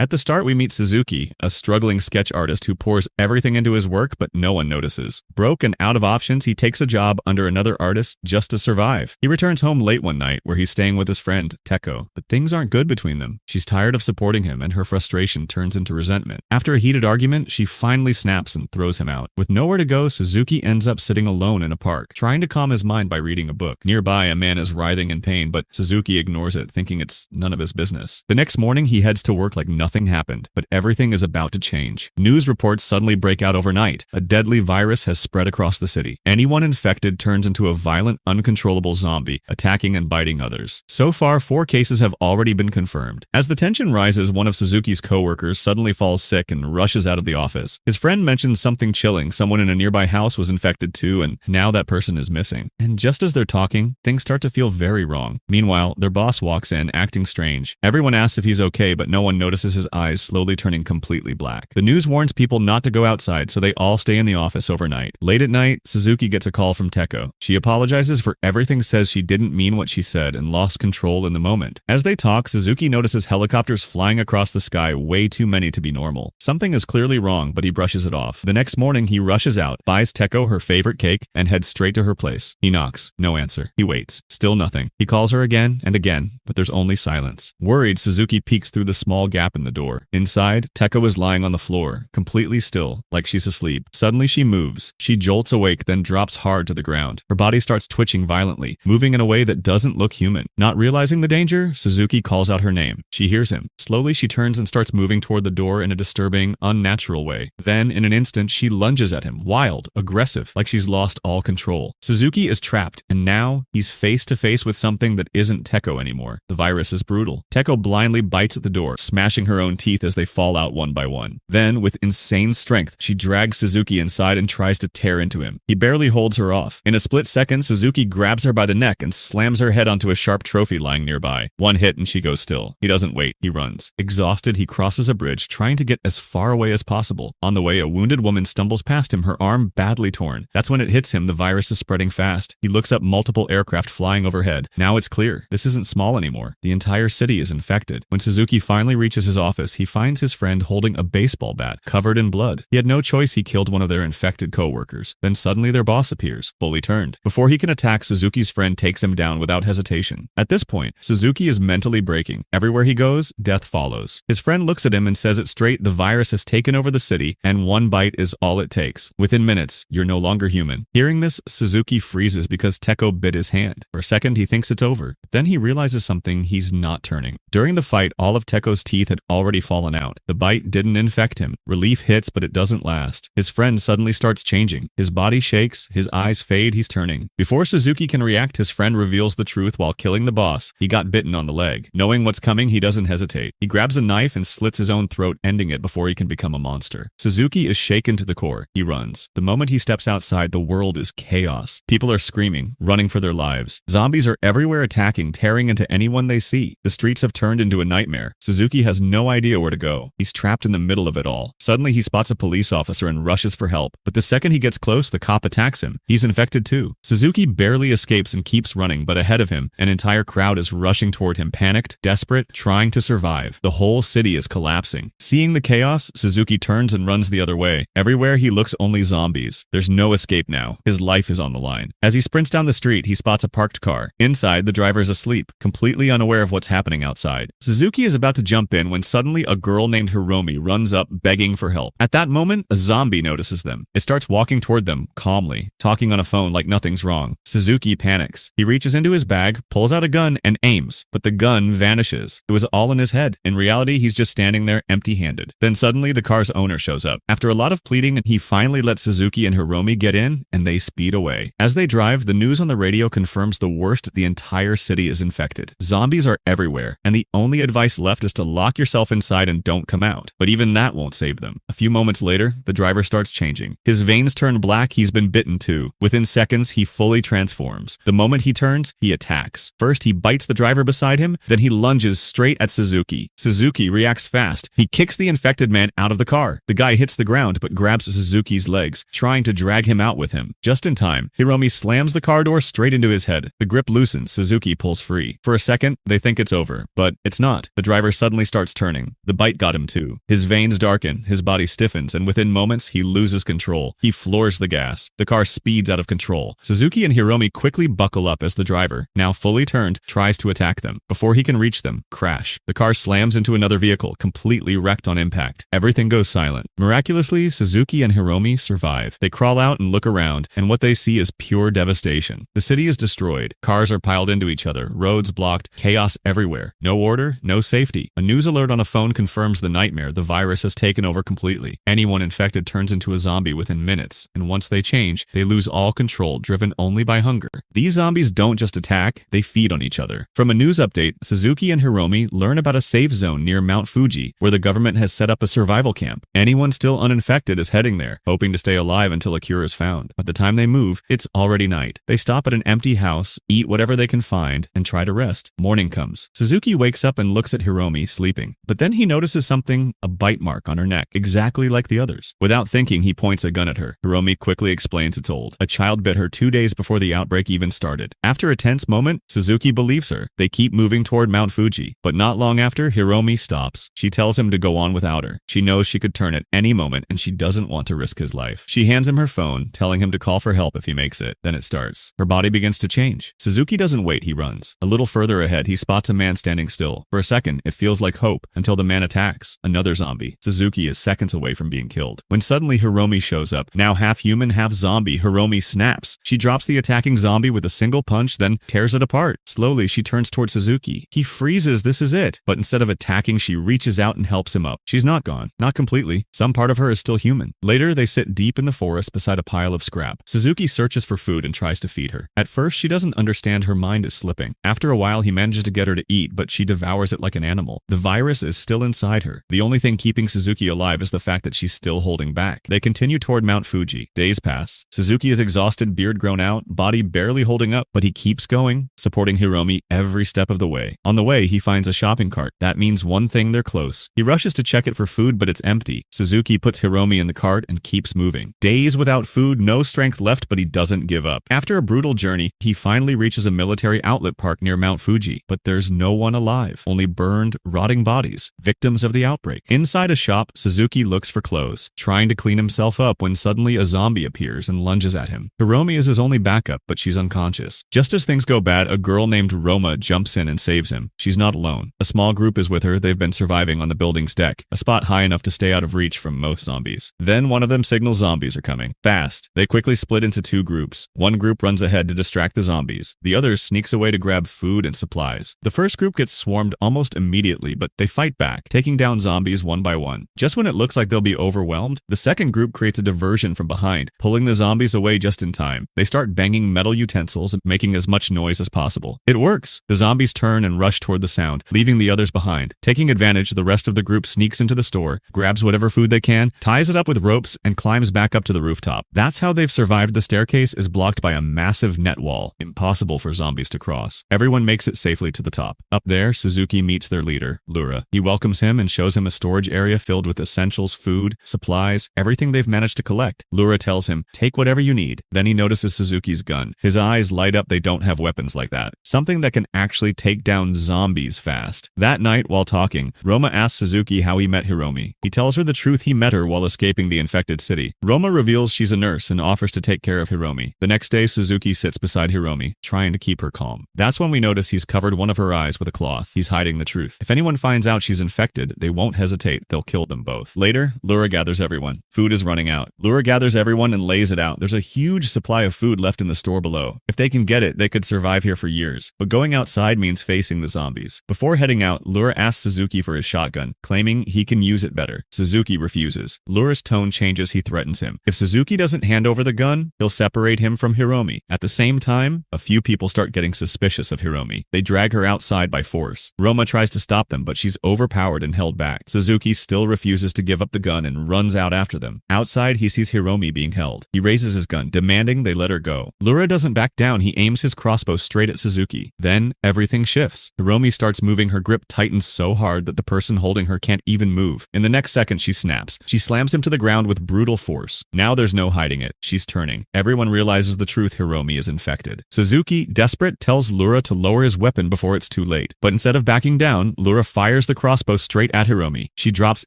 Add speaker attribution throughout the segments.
Speaker 1: At the start, we meet Suzuki, a struggling sketch artist who pours everything into his work, but no one notices. Broke and out of options, he takes a job under another artist just to survive. He returns home late one night where he's staying with his friend, Teko, but things aren't good between them. She's tired of supporting him, and her frustration turns into resentment. After a heated argument, she finally snaps and throws him out. With nowhere to go, Suzuki ends up sitting alone in a park, trying to calm his mind by reading a book. Nearby, a man is writhing in pain, but Suzuki ignores it, thinking it's none of his business. The next morning, he heads to work like nothing happened, but everything is about to change. News reports suddenly break out overnight. A deadly virus has spread across the city. Anyone infected turns into a violent, uncontrollable zombie, attacking and biting others. So far, 4 cases have already been confirmed. As the tension rises, one of Suzuki's co-workers suddenly falls sick and rushes out of the office. His friend mentions something chilling. Someone in a nearby house was infected too, and now that person is missing. And just as they're talking, things start to feel very wrong. Meanwhile, their boss walks in, acting strange. Everyone asks if he's okay, but no one notices his eyes slowly turning completely black. The news warns people not to go outside, so they all stay in the office overnight. Late at night, Suzuki gets a call from Teko. She apologizes for everything, says she didn't mean what she said and lost control in the moment. As they talk, Suzuki notices helicopters flying across the sky, way too many to be normal. Something is clearly wrong, but he brushes it off. The next morning, he rushes out, buys Teko her favorite cake, and heads straight to her place. He knocks. No answer. He waits. Still nothing. He calls her again and again, but there's only silence. Worried, Suzuki peeks through the small gap in the door. Inside, Teko is lying on the floor, completely still, like she's asleep. Suddenly she moves. She jolts awake, then drops hard to the ground. Her body starts twitching violently, moving in a way that doesn't look human. Not realizing the danger, Suzuki calls out her name. She hears him. Slowly she turns and starts moving toward the door in a disturbing, unnatural way. Then, in an instant, she lunges at him, wild, aggressive, like she's lost all control. Suzuki is trapped, and now he's face to face with something that isn't Teko anymore. The virus is brutal. Teko blindly bites at the door, smashing her own teeth as they fall out one by one. Then, with insane strength, she drags Suzuki inside and tries to tear into him. He barely holds her off. In a split second, Suzuki grabs her by the neck and slams her head onto a sharp trophy lying nearby. One hit and she goes still. He doesn't wait. He runs. Exhausted, he crosses a bridge, trying to get as far away as possible. On the way, a wounded woman stumbles past him, her arm badly torn. That's when it hits him. The virus is spreading fast. He looks up, multiple aircraft flying overhead. Now it's clear. This isn't small anymore. The entire city is infected. When Suzuki finally reaches his office, he finds his friend holding a baseball bat, covered in blood. He had no choice. He killed one of their infected co-workers. Then suddenly their boss appears, fully turned. Before he can attack, Suzuki's friend takes him down without hesitation. At this point, Suzuki is mentally breaking. Everywhere he goes, death follows. His friend looks at him and says it straight: the virus has taken over the city, and one bite is all it takes. Within minutes, you're no longer human. Hearing this, Suzuki freezes because Teko bit his hand. For a second, he thinks it's over. Then he realizes something: he's not turning. During the fight, all of Teko's teeth had already fallen out. The bite didn't infect him. Relief hits, but it doesn't last. His friend suddenly starts changing. His body shakes, his eyes fade, he's turning. Before Suzuki can react, his friend reveals the truth while killing the boss. He got bitten on the leg. Knowing what's coming, he doesn't hesitate. He grabs a knife and slits his own throat, ending it before he can become a monster. Suzuki is shaken to the core. He runs. The moment he steps outside, the world is chaos. People are screaming, running for their lives. Zombies are everywhere, attacking, tearing into anyone they see. The streets have turned into a nightmare. Suzuki has no idea where to go. He's trapped in the middle of it all. Suddenly, he spots a police officer and rushes for help. But the second he gets close, the cop attacks him. He's infected too. Suzuki barely escapes and keeps running, but ahead of him, an entire crowd is rushing toward him, panicked, desperate, trying to survive. The whole city is collapsing. Seeing the chaos, Suzuki turns and runs the other way. Everywhere he looks, only zombies. There's no escape now. His life is on the line. As he sprints down the street, he spots a parked car. Inside, the driver is asleep, completely unaware of what's happening outside. Suzuki is about to jump in when suddenly a girl named Hiromi runs up, begging for help. At that moment, a zombie notices them. It starts walking toward them, calmly, talking on a phone like nothing's wrong. Suzuki panics. He reaches into his bag, pulls out a gun, and aims, but the gun vanishes. It was all in his head. In reality, he's just standing there empty-handed. Then suddenly, the car's owner shows up. After a lot of pleading, he finally lets Suzuki and Hiromi get in, and they speed away. As they drive, the news on the radio confirms the worst: the entire city is infected. Zombies are everywhere, and the only advice left is to lock yourself inside and don't come out. But even that won't save them. A few moments later, the driver starts changing. His veins turn black. He's been bitten too. Within seconds, he fully transforms. The moment he turns, he attacks. First, he bites the driver beside him, then he lunges straight at Suzuki. Suzuki reacts fast. He kicks the infected man out of the car. The guy hits the ground but grabs Suzuki's legs, trying to drag him out with him. Just in time, Hiromi slams the car door straight into his head. The grip loosens. Suzuki pulls free. For a second, they think it's over, but it's not. The driver suddenly starts turning turning. The bite got him too. His veins darken, his body stiffens, and within moments, he loses control. He floors the gas. The car speeds out of control. Suzuki and Hiromi quickly buckle up as the driver, now fully turned, tries to attack them. Before he can reach them, crash. The car slams into another vehicle, completely wrecked on impact. Everything goes silent. Miraculously, Suzuki and Hiromi survive. They crawl out and look around, and what they see is pure devastation. The city is destroyed. Cars are piled into each other, roads blocked, chaos everywhere. No order, no safety. A news alert on a phone confirms the nightmare. The virus has taken over completely. Anyone infected turns into a zombie within minutes, and once they change, they lose all control, driven only by hunger. These zombies don't just attack, they feed on each other. From a news update, Suzuki and Hiromi learn about a safe zone near Mount Fuji, where the government has set up a survival camp. Anyone still uninfected is heading there, hoping to stay alive until a cure is found. By the time they move, it's already night. They stop at an empty house, eat whatever they can find, and try to rest. Morning comes. Suzuki wakes up and looks at Hiromi sleeping, but then he notices something, a bite mark on her neck, exactly like the others. Without thinking, he points a gun at her. Hiromi quickly explains it's old. A child bit her 2 days before the outbreak even started. After a tense moment, Suzuki believes her. They keep moving toward Mount Fuji, but not long after, Hiromi stops. She tells him to go on without her. She knows she could turn at any moment, and she doesn't want to risk his life. She hands him her phone, telling him to call for help if he makes it. Then it starts. Her body begins to change. Suzuki doesn't wait, he runs. A little further ahead, he spots a man standing still. For a second, it feels like hope, until the man attacks. Another zombie. Suzuki is seconds away from being killed. When suddenly Hiromi shows up, now half human, half zombie, Hiromi snaps. She drops the attacking zombie with a single punch, then tears it apart. Slowly, she turns toward Suzuki. He freezes, this is it. But instead of attacking, she reaches out and helps him up. She's not gone. Not completely. Some part of her is still human. Later, they sit deep in the forest beside a pile of scrap. Suzuki searches for food and tries to feed her. At first, she doesn't understand, her mind is slipping. After a while, he manages to get her to eat, but she devours it like an animal. The virus is still inside her. The only thing keeping Suzuki alive is the fact that she's still holding back. They continue toward Mount Fuji. Days pass. Suzuki is exhausted, beard grown out, body barely holding up, but he keeps going, supporting Hiromi every step of the way. On the way, he finds a shopping cart. That means one thing, they're close. He rushes to check it for food, but it's empty. Suzuki puts Hiromi in the cart and keeps moving. Days without food, no strength left, but he doesn't give up. After a brutal journey, he finally reaches a military outlet park near Mount Fuji, but there's no one alive, only burned, rotting bodies, victims of the outbreak. Inside a shop, Suzuki looks for clothes, trying to clean himself up when suddenly a zombie appears and lunges at him. Hiromi is his only backup, but she's unconscious. Just as things go bad, a girl named Roma jumps in and saves him. She's not alone. A small group is with her. They've been surviving on the building's deck, a spot high enough to stay out of reach from most zombies. Then one of them signals zombies are coming. Fast. They quickly split into two groups. One group runs ahead to distract the zombies. The other sneaks away to grab food and supplies. The first group gets swarmed almost immediately, but they fight back, taking down zombies one by one. Just when it looks like they'll be overwhelmed, the second group creates a diversion from behind, pulling the zombies away just in time. They start banging metal utensils and making as much noise as possible. It works. The zombies turn and rush toward the sound, leaving the others behind. Taking advantage, the rest of the group sneaks into the store, grabs whatever food they can, ties it up with ropes, and climbs back up to the rooftop. That's how they've survived. The staircase is blocked by a massive net wall, impossible for zombies to cross. Everyone makes it safely to the top. Up there, Suzuki meets their leader, Lura. He welcomes him and shows him a storage area filled with essentials, food, supplies, everything they've managed to collect. Lura tells him, take whatever you need. Then he notices Suzuki's gun. His eyes light up. They don't have weapons like that. Something that can actually take down zombies fast. That night, while talking, Roma asks Suzuki how he met Hiromi. He tells her the truth, he met her while escaping the infected city. Roma reveals she's a nurse and offers to take care of Hiromi. The next day, Suzuki sits beside Hiromi, trying to keep her calm. That's when we notice he's covered one of her eyes with a cloth. He's hiding the truth. If anyone finds out she's infected, they won't hesitate. They'll kill them both. Later, Lura gathers everyone. Food is running out. Lura gathers everyone and lays it out. There's a huge supply of food left in the store below. If they can get it, they could survive here for years. But going outside means facing the zombies. Before heading out, Lura asks Suzuki for his shotgun, claiming he can use it better. Suzuki refuses. Lura's tone changes. He threatens him. If Suzuki doesn't hand over the gun, he'll separate him from Hiromi. At the same time, a few people start getting suspicious of Hiromi. They drag her outside by force. Roma tries to stop them, but she's overpowered and held back. Suzuki still refuses to give up the gun and runs out after them. Outside, he sees Hiromi being held. He raises his gun, demanding they let her go. Lura doesn't back down. He aims his crossbow straight at Suzuki. Then, everything shifts. Hiromi starts moving. Her grip tightens so hard that the person holding her can't even move. In the next second, she snaps. She slams him to the ground with brutal force. Now there's no hiding it. She's turning. Everyone realizes the truth. Hiromi is infected. Suzuki, desperate, tells Lura to lower his weapon before it's too late. But instead of backing down, Lura fires the crossbow straight at Hiromi. She drops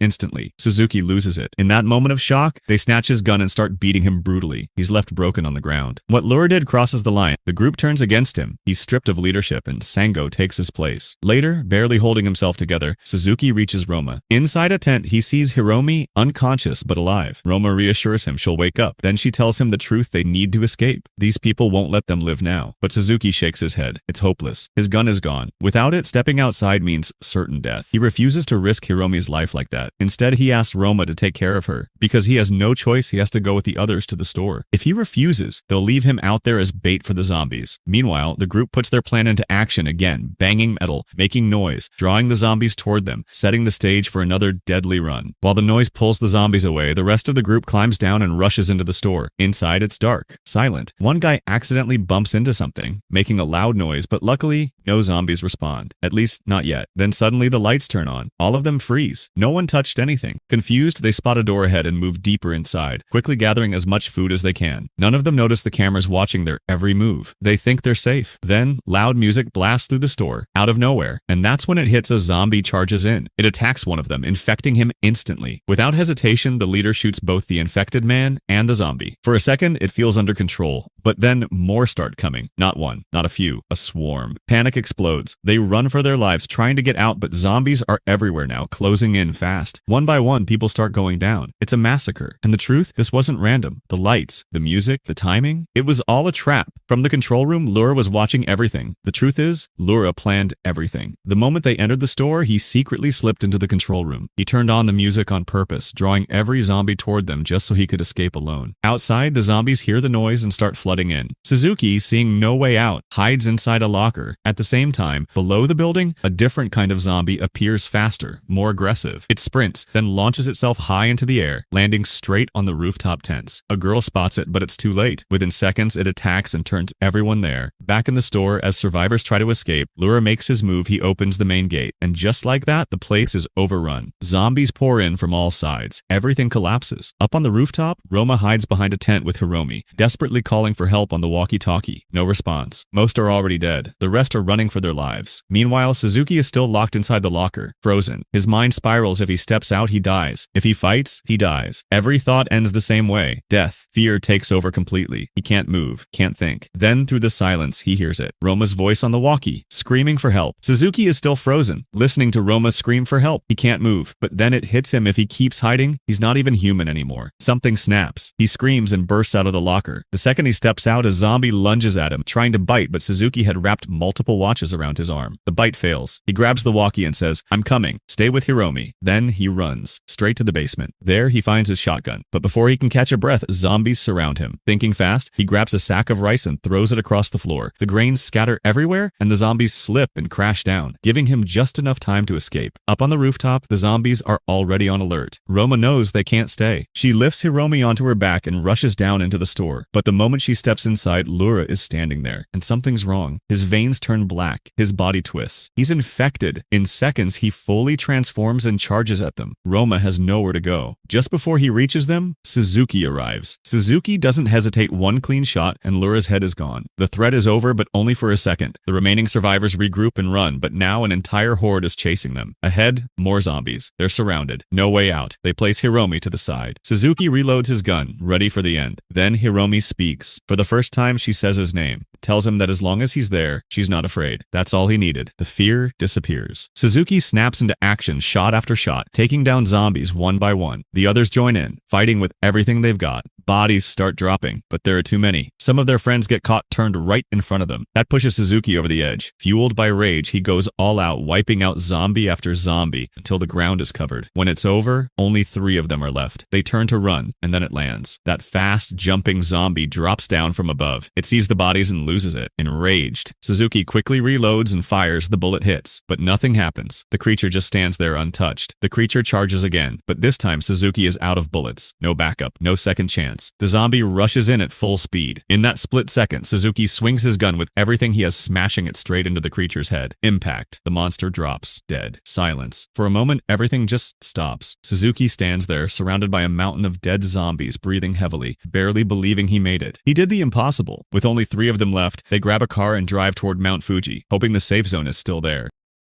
Speaker 1: instantly. Suzuki loses it. In that moment of shock, they snatch his gun and start beating him brutally. He's left broken on the ground. What Lura did crosses the line. The group turns against him. He's stripped of leadership and Sango takes his place. Later, barely holding himself together, Suzuki reaches Roma. Inside a tent, he sees Hiromi unconscious but alive. Roma reassures him she'll wake up. Then she tells him the truth they need to escape. These people won't let them live now. But Suzuki shakes his head. It's hopeless. His gun is gone. Without it, stepping outside means certain death. He refuses to risk Hiromi's life like that. Instead, he asks Roma to take care of her. Because he has no choice, he has to go with the others to the store. If he refuses, they'll leave him out there as bait for the zombies. Meanwhile, the group puts their plan into action again, banging metal, making noise, drawing the zombies toward them, setting the stage for another deadly run. While the noise pulls the zombies away, the rest of the group climbs down and rushes into the store. Inside, it's dark, silent. One guy accidentally bumps into something, making a loud noise, but luckily, no zombies respond. At least, not yet. Then suddenly the lights turn on. All of them freeze. No one touched anything. Confused, they spot a door ahead and move deeper inside, quickly gathering as much food as they can. None of them notice the cameras watching their every move. They think they're safe. Then, loud music blasts through the store, out of nowhere, and that's when it hits a zombie charges in. It attacks one of them, infecting him instantly. Without hesitation, the leader shoots both the infected man and the zombie. For a second, it feels under control, but then more start coming. Not one, not a few, a swarm. Panic explodes. They run for their lives, trying to get out, but zombies are everywhere now, closing in fast. One by one, people start going down. It's a massacre. And the truth, this wasn't random. The lights, the music, the timing, it was all a trap. From the control room, Lura was watching everything. The truth is, Lura planned everything. The moment they entered the store, he secretly slipped into the control room. He turned on the music on purpose, drawing every zombie toward them just so he could escape alone. Outside, the zombies hear the noise and start flooding in. Suzuki, seeing no way out, hides inside a locker. At the same time, below the building, a different kind of zombie appears faster, more aggressive. It sprints, then launches itself high into the air, landing straight on the rooftop tents. A girl spots it, but it's too late. Within seconds, it attacks and turns everyone there. Back in the store, as survivors try to escape, Lura makes his move. He opens the main gate, and just like that, the place is overrun. Zombies pour in from all sides. Everything collapses. Up on the rooftop, Roma hides behind a tent with Hiromi, desperately calling for help on the walkie-talkie. No response. Most are already dead. The rest are running for their lives. Meanwhile, Suzuki is still locked inside the locker, frozen. His mind spirals. If he steps out, he dies. If he fights, he dies. Every thought ends the same way. Death. Fear takes over completely. He can't move, can't think. Then, through the silence, he hears it. Roma's voice on the walkie, screaming for help. Suzuki is still frozen, listening to Roma scream for help. He can't move. But then it hits him. If he keeps hiding, he's not even human anymore. Something snaps. He screams and bursts out of the locker. The second he steps out, a zombie lunges at him, trying to bite, but Suzuki had wrapped multiple watches around his arm. The bite fails. He grabs the walkie and says, "I'm coming. Stay with Hiromi." Then he runs straight to the basement. There, he finds his shotgun. But before he can catch a breath, zombies surround him. Thinking fast, he grabs a sack of rice and throws it across the floor. The grains scatter everywhere, and the zombies slip and crash down, giving him just enough time to escape. Up on the rooftop, the zombies are already on alert. Roma knows they can't stay. She lifts Hiromi onto her back and rushes down into the store. But the moment she steps inside, Lura is standing there, and something's wrong. His veins turn black. His body twists. He's infected. In seconds, he fully transforms and charges at them. Roma has nowhere to go. Just before he reaches them, Suzuki arrives. Suzuki doesn't hesitate. One clean shot, and Lura's head is gone. The threat is over, but only for a second. The remaining survivors regroup and run, but now an entire horde is chasing them. Ahead, more zombies. They're surrounded. No way out. They place Hiromi to the side. Suzuki reloads his gun, ready for the end. Then Hiromi speaks. For the first time, she says his name. Tells him that as long as he's there, she's not afraid. That's all he needed. The fear disappears. Suzuki snaps into action, shot after shot, taking down zombies one by one. The others join in, fighting with everything they've got. Bodies start dropping, but there are too many. Some of their friends get caught turned right in front of them. That pushes Suzuki over the edge. Fueled by rage, he goes all out, wiping out zombie after zombie until the ground is covered. When it's over, only 3 of them are left. They turn to run, and then it lands. That fast, jumping zombie drops down from above. It sees the bodies and loses it. Enraged, Suzuki quickly reloads and fires. The bullet hits, but nothing happens. The creature just stands there untouched. The creature charges again, but this time Suzuki is out of bullets. No backup, no second chance. The zombie rushes in at full speed. In that split second, Suzuki swings his gun with everything he has, smashing it straight into the creature's head. Impact. The monster drops, dead. Silence. For a moment, everything just stops. Suzuki stands there, surrounded by a mountain of dead zombies, breathing heavily, barely believing he made it. He did the impossible. With only 3 of them left, they grab a car and drive toward Mount Fuji, hoping the safe zone is still there.